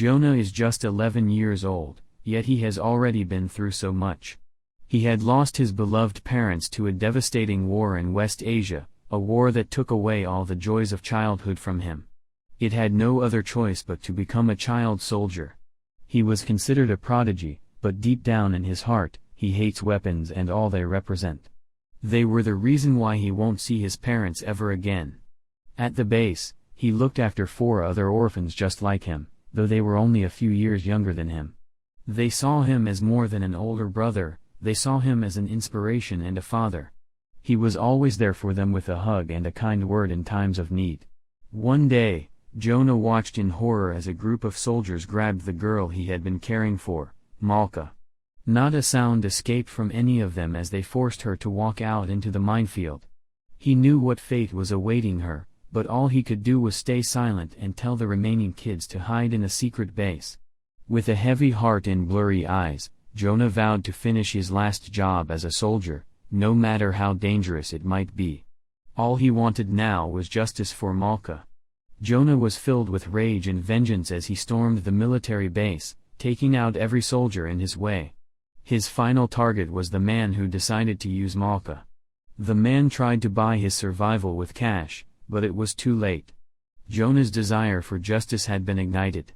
Jonah is just 11 years old, yet he has already been through so much. He had lost his beloved parents to a devastating war in West Asia, a war that took away all the joys of childhood from him. It had no other choice but to become a child soldier. He was considered a prodigy, but deep down in his heart, he hates weapons and all they represent. They were the reason why he won't see his parents ever again. At the base, he looked after 4 other orphans just like him, though they were only a few years younger than him. They saw him as more than an older brother, they saw him as an inspiration and a father. He was always there for them with a hug and a kind word in times of need. One day, Jonah watched in horror as a group of soldiers grabbed the girl he had been caring for, Malka. Not a sound escaped from any of them as they forced her to walk out into the minefield. He knew what fate was awaiting her, but all he could do was stay silent and tell the remaining kids to hide in a secret base. With a heavy heart and blurry eyes, Jonah vowed to finish his last job as a soldier, no matter how dangerous it might be. All he wanted now was justice for Malka. Jonah was filled with rage and vengeance as he stormed the military base, taking out every soldier in his way. His final target was the man who decided to use Malka. The man tried to buy his survival with cash, but it was too late. Jonah's desire for justice had been ignited.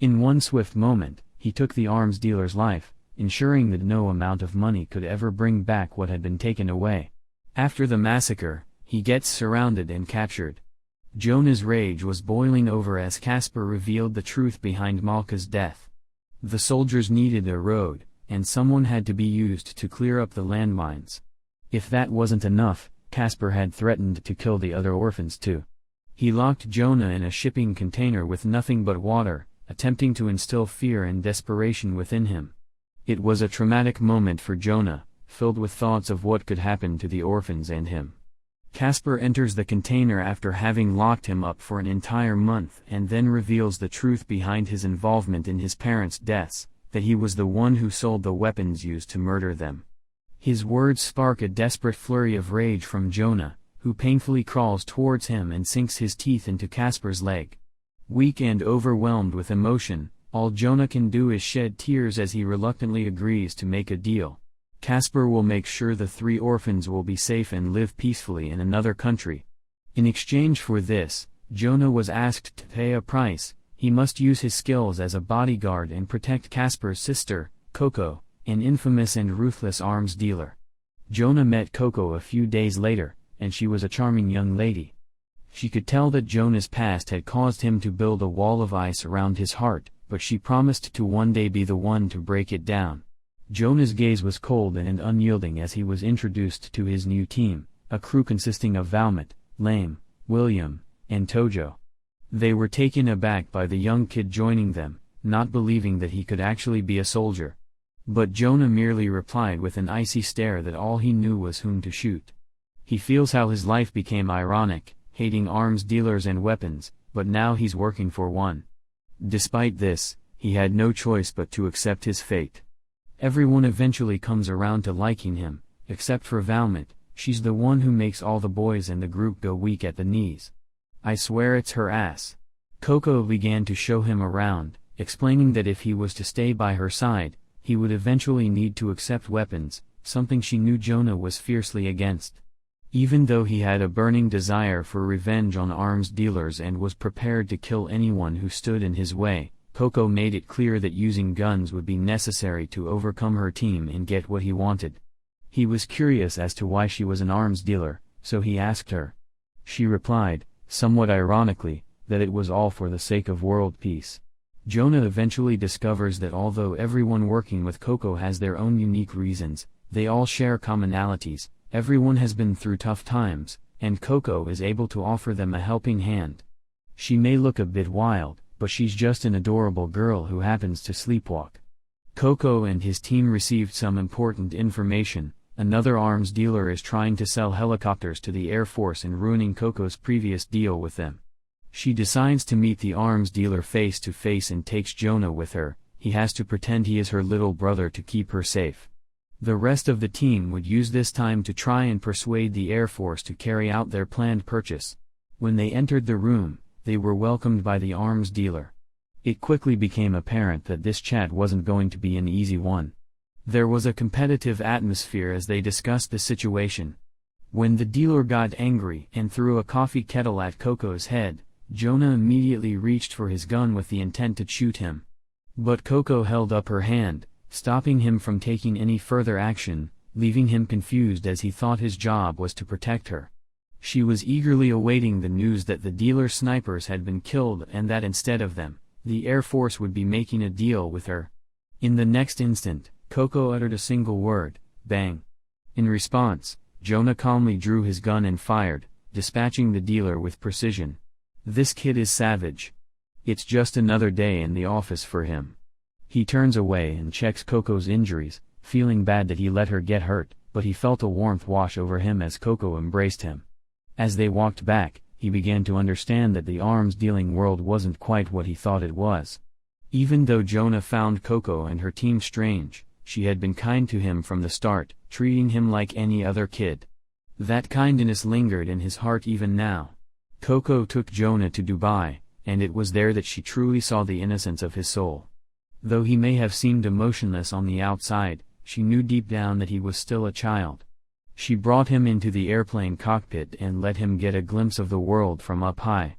In one swift moment, he took the arms dealer's life, ensuring that no amount of money could ever bring back what had been taken away. After the massacre, he gets surrounded and captured. Jonah's rage was boiling over as Casper revealed the truth behind Malka's death. The soldiers needed a road, and someone had to be used to clear up the landmines. If that wasn't enough, Casper had threatened to kill the other orphans too. He locked Jonah in a shipping container with nothing but water, attempting to instill fear and desperation within him. It was a traumatic moment for Jonah, filled with thoughts of what could happen to the orphans and him. Casper enters the container after having locked him up for an entire month and then reveals the truth behind his involvement in his parents' deaths, that he was the one who sold the weapons used to murder them. His words spark a desperate flurry of rage from Jonah, who painfully crawls towards him and sinks his teeth into Casper's leg. Weak and overwhelmed with emotion, all Jonah can do is shed tears as he reluctantly agrees to make a deal. Casper will make sure the 3 orphans will be safe and live peacefully in another country. In exchange for this, Jonah was asked to pay a price. He must use his skills as a bodyguard and protect Casper's sister, Coco, an infamous and ruthless arms dealer. Jonah met Coco a few days later, and she was a charming young lady. She could tell that Jonah's past had caused him to build a wall of ice around his heart, but she promised to one day be the one to break it down. Jonah's gaze was cold and unyielding as he was introduced to his new team, a crew consisting of Valmont, Lame, William, and Tojo. They were taken aback by the young kid joining them, not believing that he could actually be a soldier. But Jonah merely replied with an icy stare that all he knew was whom to shoot. He feels how his life became ironic, hating arms dealers and weapons, but now he's working for one. Despite this, he had no choice but to accept his fate. Everyone eventually comes around to liking him, except for Valmont. She's the one who makes all the boys in the group go weak at the knees. I swear it's her ass. Coco began to show him around, explaining that if he was to stay by her side, he would eventually need to accept weapons, something she knew Jonah was fiercely against. Even though he had a burning desire for revenge on arms dealers and was prepared to kill anyone who stood in his way, Coco made it clear that using guns would be necessary to overcome her team and get what he wanted. He was curious as to why she was an arms dealer, so he asked her. She replied, somewhat ironically, that it was all for the sake of world peace. Jonah eventually discovers that although everyone working with Coco has their own unique reasons, they all share commonalities. Everyone has been through tough times, and Coco is able to offer them a helping hand. She may look a bit wild, but she's just an adorable girl who happens to sleepwalk. Coco and his team received some important information. Another arms dealer is trying to sell helicopters to the Air Force and ruining Coco's previous deal with them. She decides to meet the arms dealer face to face and takes Jonah with her. He has to pretend he is her little brother to keep her safe. The rest of the team would use this time to try and persuade the Air Force to carry out their planned purchase. When they entered the room, they were welcomed by the arms dealer. It quickly became apparent that this chat wasn't going to be an easy one. There was a competitive atmosphere as they discussed the situation. When the dealer got angry and threw a coffee kettle at Coco's head, Jonah immediately reached for his gun with the intent to shoot him. But Coco held up her hand, stopping him from taking any further action, leaving him confused as he thought his job was to protect her. She was eagerly awaiting the news that the dealer's snipers had been killed and that instead of them, the Air Force would be making a deal with her. In the next instant, Coco uttered a single word, "Bang." In response, Jonah calmly drew his gun and fired, dispatching the dealer with precision. This kid is savage. It's just another day in the office for him. He turns away and checks Coco's injuries, feeling bad that he let her get hurt, but he felt a warmth wash over him as Coco embraced him. As they walked back, he began to understand that the arms-dealing world wasn't quite what he thought it was. Even though Jonah found Coco and her team strange, she had been kind to him from the start, treating him like any other kid. That kindness lingered in his heart even now. Coco took Jonah to Dubai, and it was there that she truly saw the innocence of his soul. Though he may have seemed emotionless on the outside, she knew deep down that he was still a child. She brought him into the airplane cockpit and let him get a glimpse of the world from up high.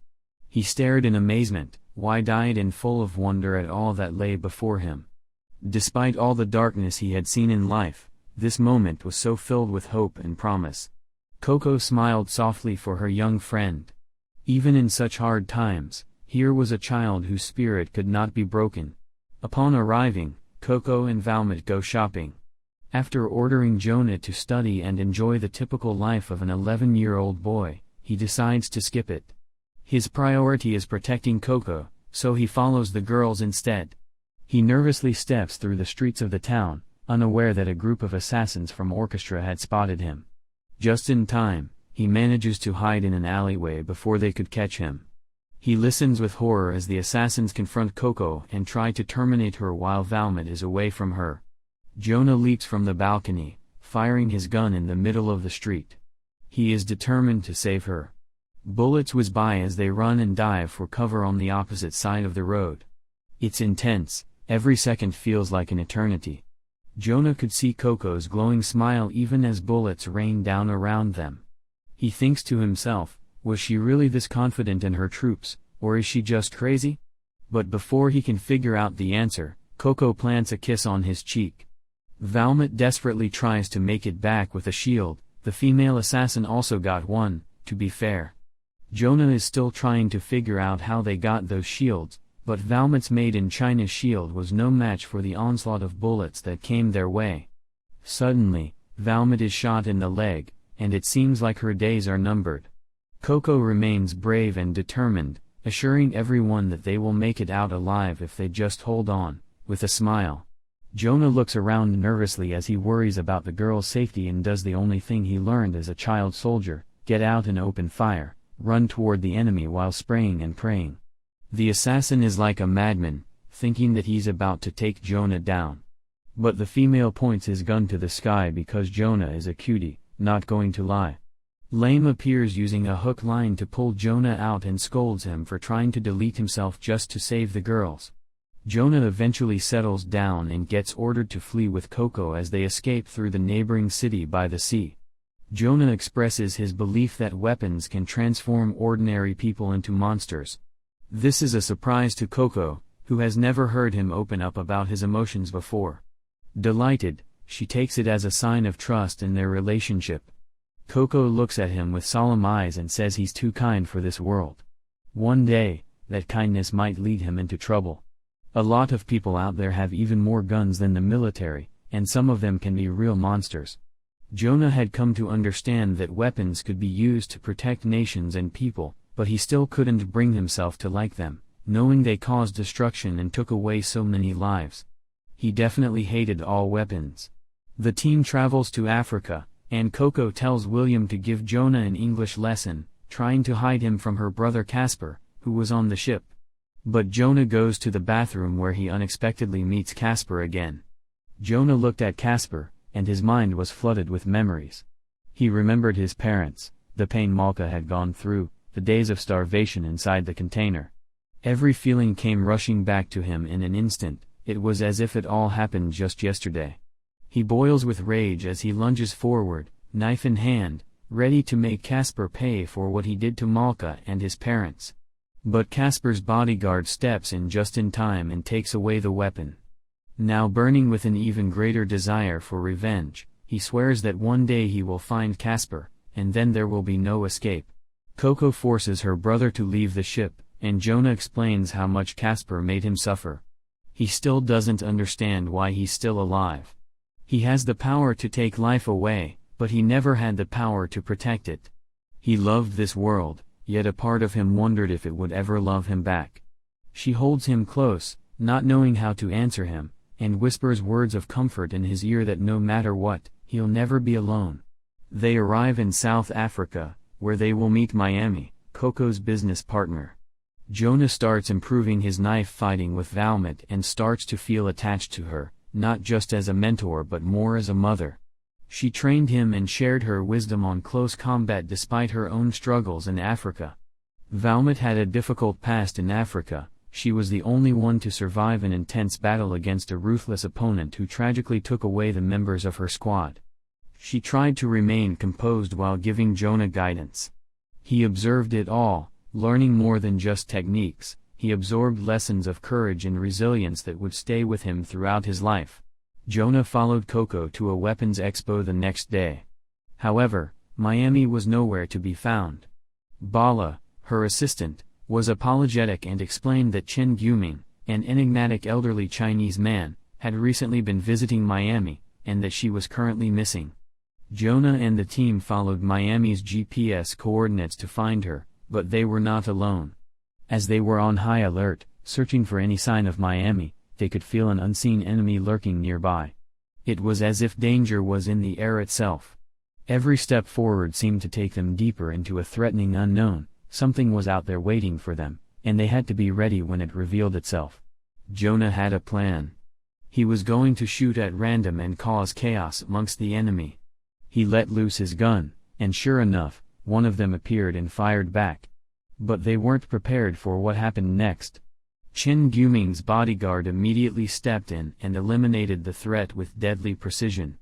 He stared in amazement, wide-eyed and full of wonder at all that lay before him. Despite all the darkness he had seen in life, this moment was so filled with hope and promise. Coco smiled softly for her young friend. Even in such hard times, here was a child whose spirit could not be broken. Upon arriving, Coco and Valmont go shopping. After ordering Jonah to study and enjoy the typical life of an 11-year-old boy, he decides to skip it. His priority is protecting Coco, so he follows the girls instead. He nervously steps through the streets of the town, unaware that a group of assassins from Orchestra had spotted him. Just in time, he manages to hide in an alleyway before they could catch him. He listens with horror as the assassins confront Coco and try to terminate her while Valmont is away from her. Jonah leaps from the balcony, firing his gun in the middle of the street. He is determined to save her. Bullets whiz by as they run and dive for cover on the opposite side of the road. It's intense, every second feels like an eternity. Jonah could see Coco's glowing smile even as bullets rain down around them. He thinks to himself, was she really this confident in her troops, or is she just crazy? But before he can figure out the answer, Coco plants a kiss on his cheek. Valmont desperately tries to make it back with a shield. The female assassin also got one, to be fair. Jonah is still trying to figure out how they got those shields, but Valmont's made-in-China shield was no match for the onslaught of bullets that came their way. Suddenly, Valmont is shot in the leg, and it seems like her days are numbered. Coco remains brave and determined, assuring everyone that they will make it out alive if they just hold on, with a smile. Jonah looks around nervously as he worries about the girl's safety and does the only thing he learned as a child soldier, get out and open fire, run toward the enemy while spraying and praying. The assassin is like a madman, thinking that he's about to take Jonah down. But the female points his gun to the sky because Jonah is a cutie, not going to lie. Lame appears using a hook line to pull Jonah out and scolds him for trying to delete himself just to save the girls. Jonah eventually settles down and gets ordered to flee with Coco as they escape through the neighboring city by the sea. Jonah expresses his belief that weapons can transform ordinary people into monsters. This is a surprise to Coco, who has never heard him open up about his emotions before. Delighted, she takes it as a sign of trust in their relationship. Coco looks at him with solemn eyes and says he's too kind for this world. One day, that kindness might lead him into trouble. A lot of people out there have even more guns than the military, and some of them can be real monsters. Jonah had come to understand that weapons could be used to protect nations and people, but he still couldn't bring himself to like them, knowing they caused destruction and took away so many lives. He definitely hated all weapons. The team travels to Africa, and Coco tells William to give Jonah an English lesson, trying to hide him from her brother Casper, who was on the ship. But Jonah goes to the bathroom where he unexpectedly meets Casper again. Jonah looked at Casper, and his mind was flooded with memories. He remembered his parents, the pain Malka had gone through, the days of starvation inside the container. Every feeling came rushing back to him in an instant. It was as if it all happened just yesterday. He boils with rage as he lunges forward, knife in hand, ready to make Casper pay for what he did to Malka and his parents. But Casper's bodyguard steps in just in time and takes away the weapon. Now burning with an even greater desire for revenge, he swears that one day he will find Casper, and then there will be no escape. Coco forces her brother to leave the ship, and Jonah explains how much Casper made him suffer. He still doesn't understand why he's still alive. He has the power to take life away, but he never had the power to protect it. He loved this world, yet a part of him wondered if it would ever love him back. She holds him close, not knowing how to answer him, and whispers words of comfort in his ear that no matter what, he'll never be alone. They arrive in South Africa, where they will meet Miami, Coco's business partner. Jonah starts improving his knife fighting with Valmet and starts to feel attached to her, not just as a mentor but more as a mother. She trained him and shared her wisdom on close combat despite her own struggles in Africa. Valmet had a difficult past in Africa. She was the only one to survive an intense battle against a ruthless opponent who tragically took away the members of her squad. She tried to remain composed while giving Jonah guidance. He observed it all, learning more than just techniques. He absorbed lessons of courage and resilience that would stay with him throughout his life. Jonah followed Coco to a weapons expo the next day. However, Miami was nowhere to be found. Bala, her assistant, was apologetic and explained that Chen Guoming, an enigmatic elderly Chinese man, had recently been visiting Miami, and that she was currently missing. Jonah and the team followed Miami's GPS coordinates to find her, but they were not alone. As they were on high alert, searching for any sign of Miami, they could feel an unseen enemy lurking nearby. It was as if danger was in the air itself. Every step forward seemed to take them deeper into a threatening unknown. Something was out there waiting for them, and they had to be ready when it revealed itself. Jonah had a plan. He was going to shoot at random and cause chaos amongst the enemy. He let loose his gun, and sure enough, one of them appeared and fired back. But they weren't prepared for what happened next. Chen Guoming's bodyguard immediately stepped in and eliminated the threat with deadly precision.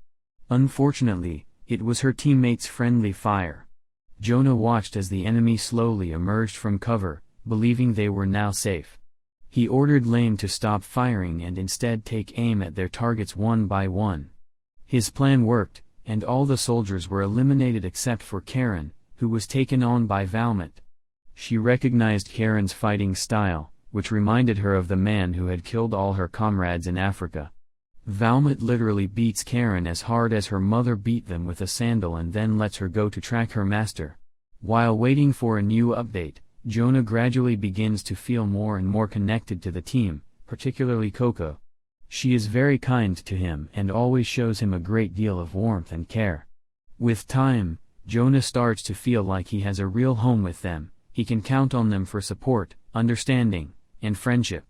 Unfortunately, it was her teammates' friendly fire. Jonah watched as the enemy slowly emerged from cover, believing they were now safe. He ordered Lame to stop firing and instead take aim at their targets one by one. His plan worked, and all the soldiers were eliminated except for Karen, who was taken on by Valmet. She recognized Karen's fighting style, which reminded her of the man who had killed all her comrades in Africa. Valmet literally beats Karen as hard as her mother beat them with a sandal and then lets her go to track her master. While waiting for a new update, Jonah gradually begins to feel more and more connected to the team, particularly Coco. She is very kind to him and always shows him a great deal of warmth and care. With time, Jonah starts to feel like he has a real home with them. He can count on them for support, understanding, and friendship.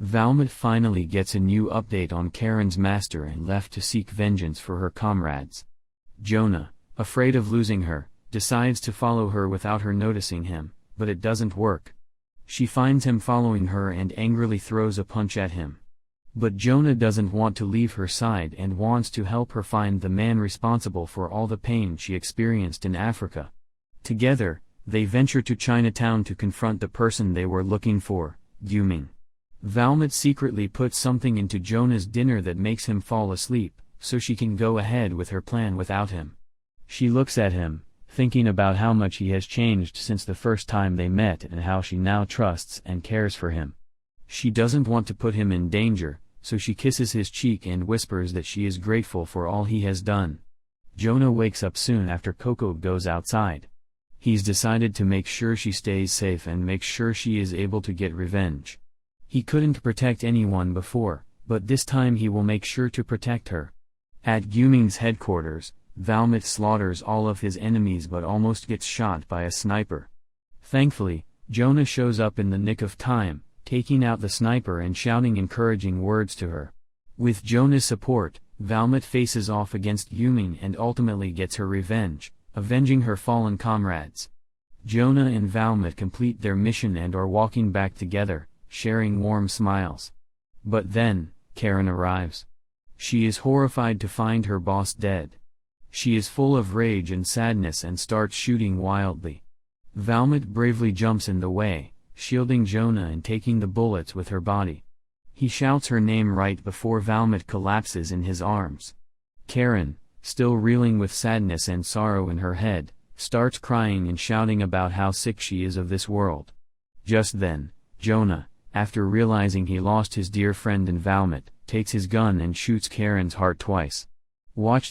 Valmet finally gets a new update on Karen's master and left to seek vengeance for her comrades. Jonah, afraid of losing her, decides to follow her without her noticing him, but it doesn't work. She finds him following her and angrily throws a punch at him. But Jonah doesn't want to leave her side and wants to help her find the man responsible for all the pain she experienced in Africa. Together, they venture to Chinatown to confront the person they were looking for, Guoming. Valmet secretly puts something into Jonah's dinner that makes him fall asleep, so she can go ahead with her plan without him. She looks at him, thinking about how much he has changed since the first time they met and how she now trusts and cares for him. She doesn't want to put him in danger, so she kisses his cheek and whispers that she is grateful for all he has done. Jonah wakes up soon after Coco goes outside. He's decided to make sure she stays safe and make sure she is able to get revenge. He couldn't protect anyone before, but this time he will make sure to protect her. At Guoming's headquarters, Valmet slaughters all of his enemies but almost gets shot by a sniper. Thankfully, Jonah shows up in the nick of time, taking out the sniper and shouting encouraging words to her. With Jonah's support, Valmet faces off against Guoming and ultimately gets her revenge, avenging her fallen comrades. Jonah and Valmont complete their mission and are walking back together, sharing warm smiles. But then, Karen arrives. She is horrified to find her boss dead. She is full of rage and sadness and starts shooting wildly. Valmont bravely jumps in the way, shielding Jonah and taking the bullets with her body. He shouts her name right before Valmont collapses in his arms. Karen, still reeling with sadness and sorrow in her head, starts crying and shouting about how sick she is of this world. Just then, Jonah, after realizing he lost his dear friend in Valmont, takes his gun and shoots Karen's heart twice. Watch